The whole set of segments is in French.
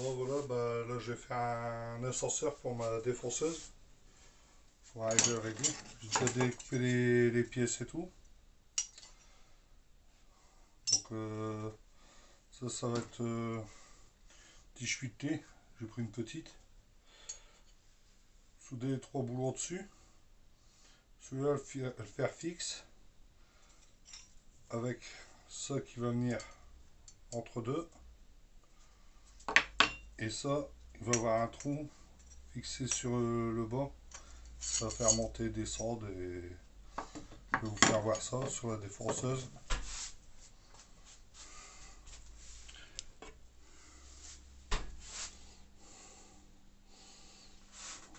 Bon voilà, bah, là je vais faire un ascenseur pour ma défonceuse. Pour arriver à régler. J'ai déjà découpé les pièces et tout. Donc ça va être 18T. J'ai pris une petite. Souder les trois boulons dessus. Celui-là le faire fixe. Avec ça qui va venir entre deux. Et ça, il va avoir un trou fixé sur le bas. Ça va faire monter, descendre et je vais vous faire voir ça sur la défonceuse.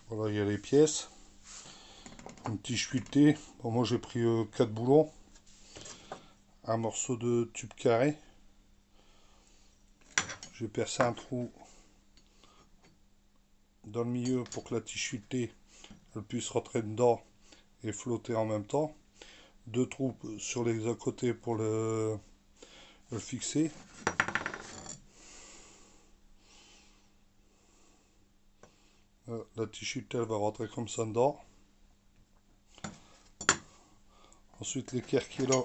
Voilà, il y a les pièces. Un petit chuité. Bon, moi j'ai pris 4 boulons. Un morceau de tube carré. J'ai percé un trou dans le milieu pour que la tichuitée elle puisse rentrer dedans et flotter en même temps. Deux trous sur les à côté pour le fixer. La tichuitée elle va rentrer comme ça dedans. Ensuite l'équerre qui est là,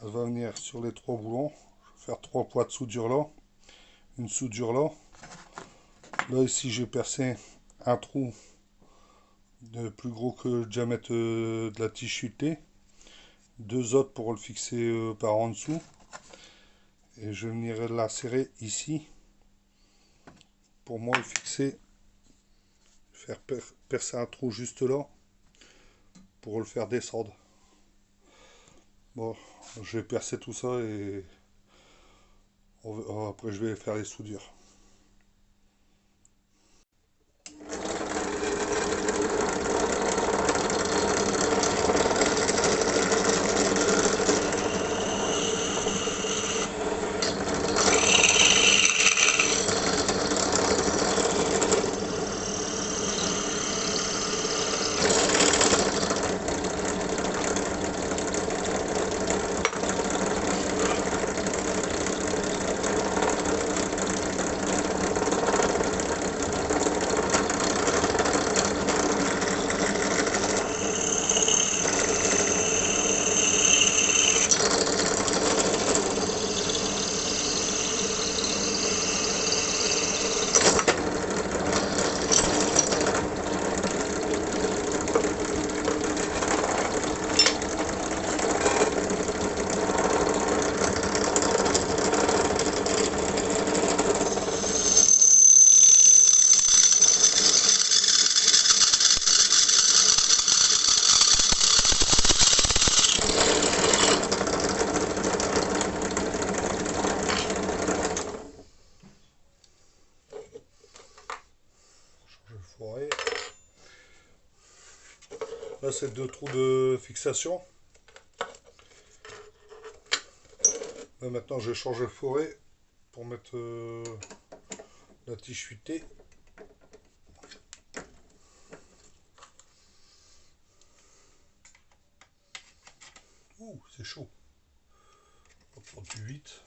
elle va venir sur les trois boulons. Je vais faire trois poids de soudure là. Une soudure là. Là ici j'ai percé un trou de plus gros que le diamètre de la tichuitée. Deux autres pour le fixer par en dessous. Et je vais venir l'insérer ici. Pour moi le fixer. Faire percer un trou juste là. Pour le faire descendre. Bon, je vais percer tout ça et après je vais faire les soudures. Là c'est deux trous de fixation. Là maintenant je change le fourré pour mettre la tige fuitée. Ouh, c'est chaud. On va prendre du 8.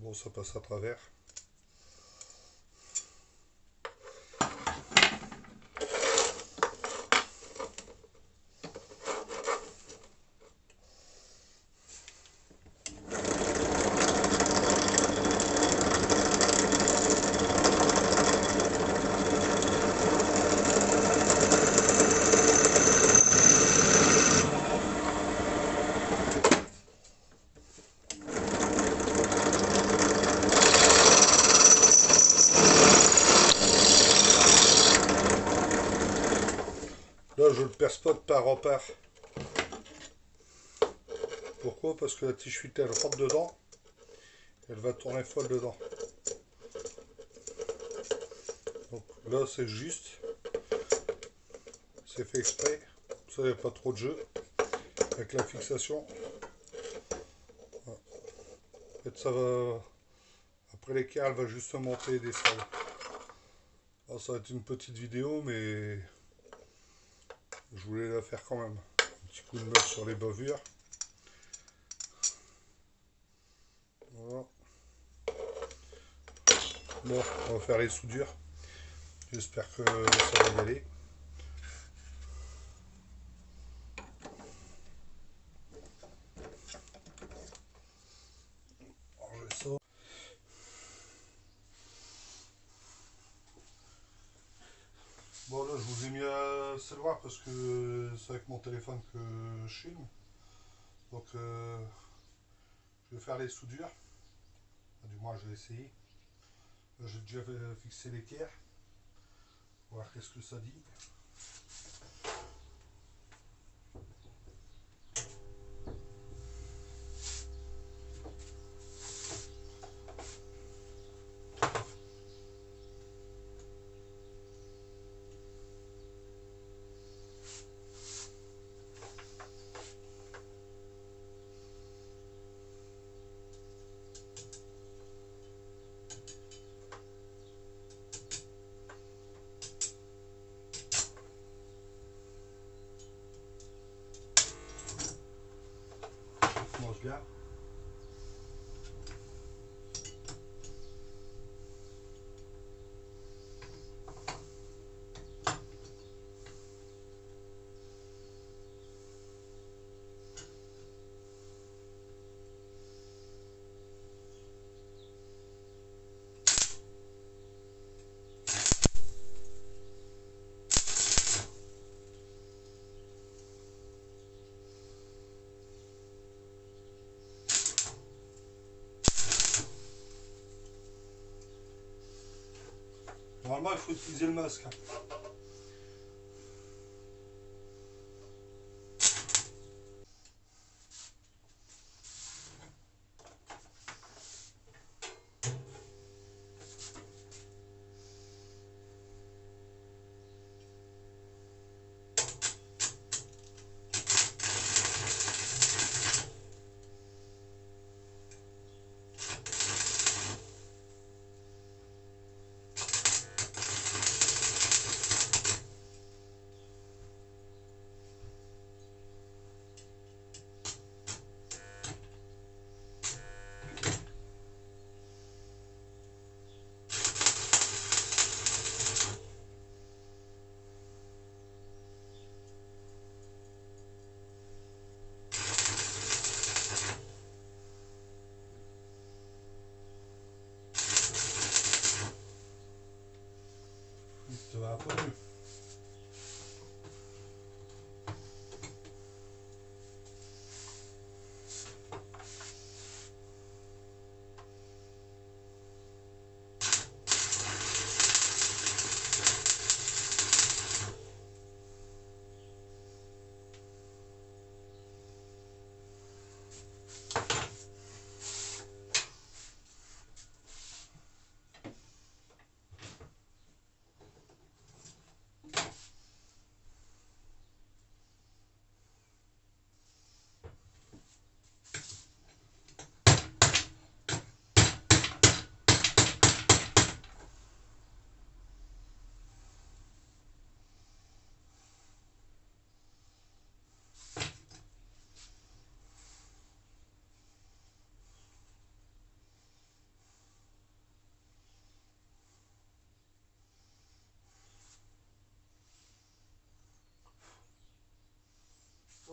Bon, ça passe à travers. Là, je le perce pas de part en part. Pourquoi? Parce que la tige fuite, elle rentre dedans. Elle va tourner folle dedans. Donc là, c'est juste. C'est fait exprès. Ça, il n'y a pas trop de jeu. Avec la fixation. Voilà. En fait, ça va... Après l'équerre, elle va juste monter et descendre. Alors, ça va être une petite vidéo, mais... Je voulais la faire quand même. Un petit coup de meule sur les bavures. Voilà. Bon, on va faire les soudures. J'espère que ça va y aller. Ranger ça. Bon là je vous ai mis à savoir parce que c'est avec mon téléphone que je filme. Donc je vais faire les soudures. Du moins je vais essayer. J'ai déjà fixé l'équerre. On va voir qu'est-ce que ça dit. On se garde. Normalement il faut utiliser le masque.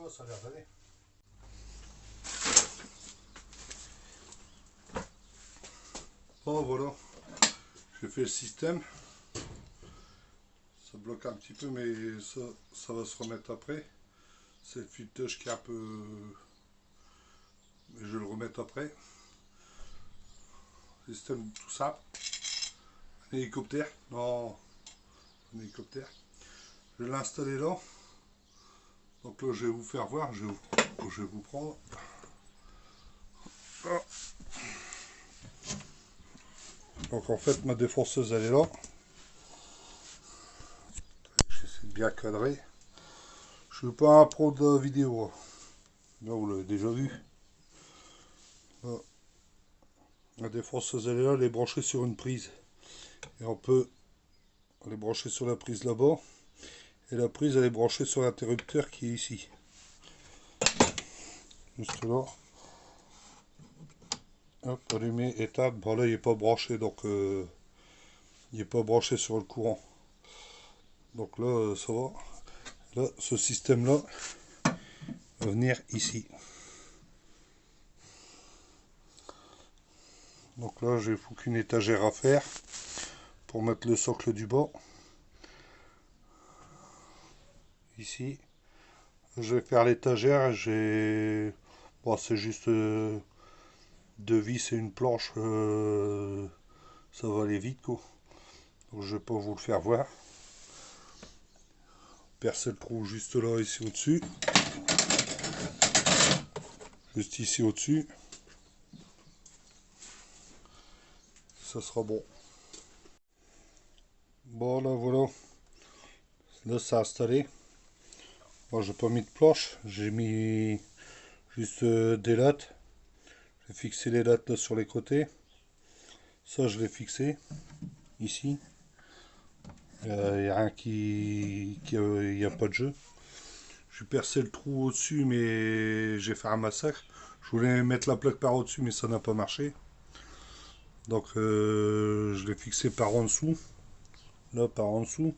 Oh, ça a l'air d'aller. Oh voilà, j'ai fait le système. Ça bloque un petit peu, mais ça va se remettre après. C'est le filetage qui est un peu... Mais je vais le remettre après. Système tout ça. Un hélicoptère. Non, un hélicoptère. Je vais l'installer là. Donc là, je vais vous faire voir. Je vais vous prendre. Ah. Donc en fait, ma défonceuse, elle est là. J'essaie de bien cadrer. Je ne suis pas un pro de la vidéo. Là, vous l'avez déjà vu. Là. La défonceuse, elle est là. Elle est branchée sur une prise. Et on peut les brancher sur la prise là-bas. Et la prise, elle est branchée sur l'interrupteur qui est ici. Juste là. Hop, allumé, éteinte. Bon là, il n'est pas branché, donc il n'est pas branché sur le courant. Donc là, ça va. Là, ce système-là va venir ici. Donc là, j'ai qu'une étagère à faire pour mettre le socle du bas. Ici. Je vais faire l'étagère. Bon, c'est juste deux vis et une planche. Ça va aller vite, quoi. Donc je vais pas vous le faire voir. Percer le trou juste là, ici au-dessus. Juste ici au-dessus. Ça sera bon. Bon là voilà. Là c'est installé. Bon, j'ai pas mis de planche. J'ai mis juste des lattes. J'ai fixé les lattes là sur les côtés. Ça je l'ai fixé. Ici. Il n'y a rien il n'y a pas de jeu. J'ai percé le trou au-dessus, mais j'ai fait un massacre. Je voulais mettre la plaque par au-dessus, mais ça n'a pas marché. Donc je l'ai fixé par en dessous. Là, par en dessous.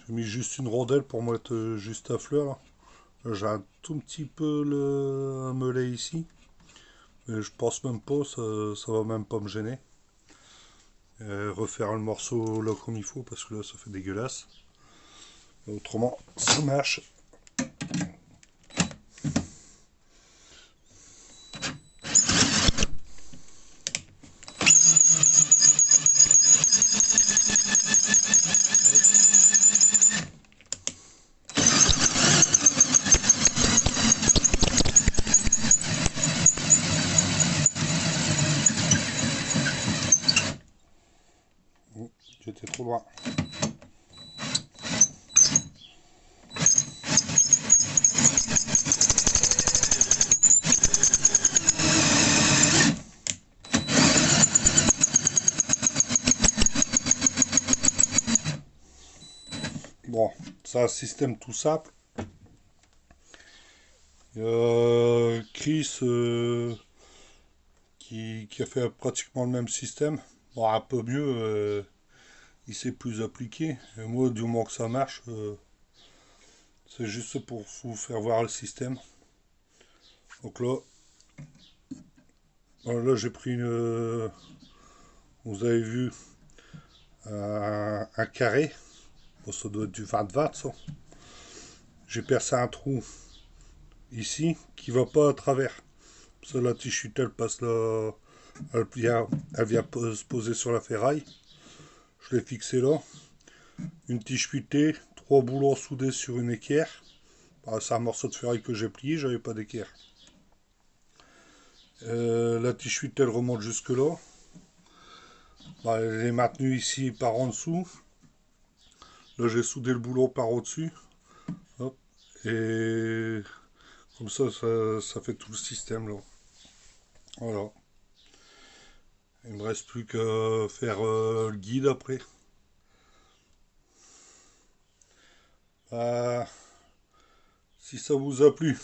J'ai mis juste une rondelle pour mettre juste à fleur. Là, j'ai un tout petit peu un melet ici. Mais je pense même pas, ça va même pas me gêner. Refaire le morceau là comme il faut, parce que là ça fait dégueulasse. Autrement, ça marche. J'étais trop loin. Bon, c'est un système tout simple. Chris qui a fait pratiquement le même système. Bon, un peu mieux, il s'est plus appliqué. Et moi, du moment que ça marche, c'est juste pour vous faire voir le système. Donc là, là j'ai pris une. Vous avez vu un carré. Bon, ça doit être du 20-20 ça. J'ai percé un trou ici qui va pas à travers. Ça, la tige chute, elle passe là. Elle vient se poser sur la ferraille. Je l'ai fixé là. Une tige futée, trois boulons soudés sur une équerre. Bah, c'est un morceau de ferraille que j'ai plié, j'avais pas d'équerre. La tige futée, elle remonte jusque là. Bah, elle est maintenue ici par en dessous. Là, j'ai soudé le boulon par au-dessus. Hop. Et comme ça fait tout le système là. Voilà. Il me reste plus qu'à faire le guide après. Si ça vous a plu,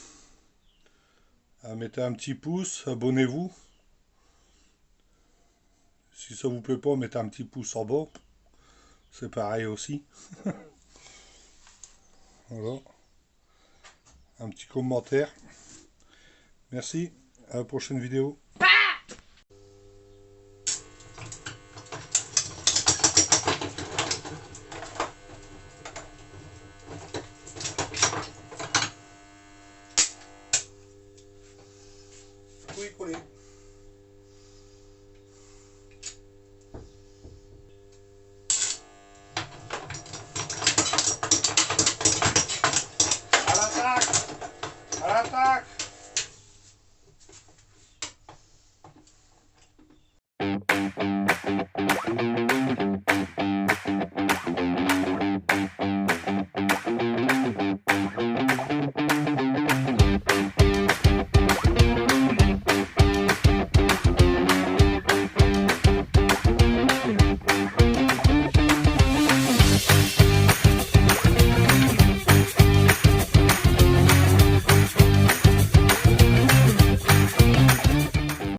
mettez un petit pouce, abonnez-vous. Si ça vous plaît pas, mettez un petit pouce en bas. C'est pareil aussi. Voilà. un petit commentaire. Merci, à la prochaine vidéo.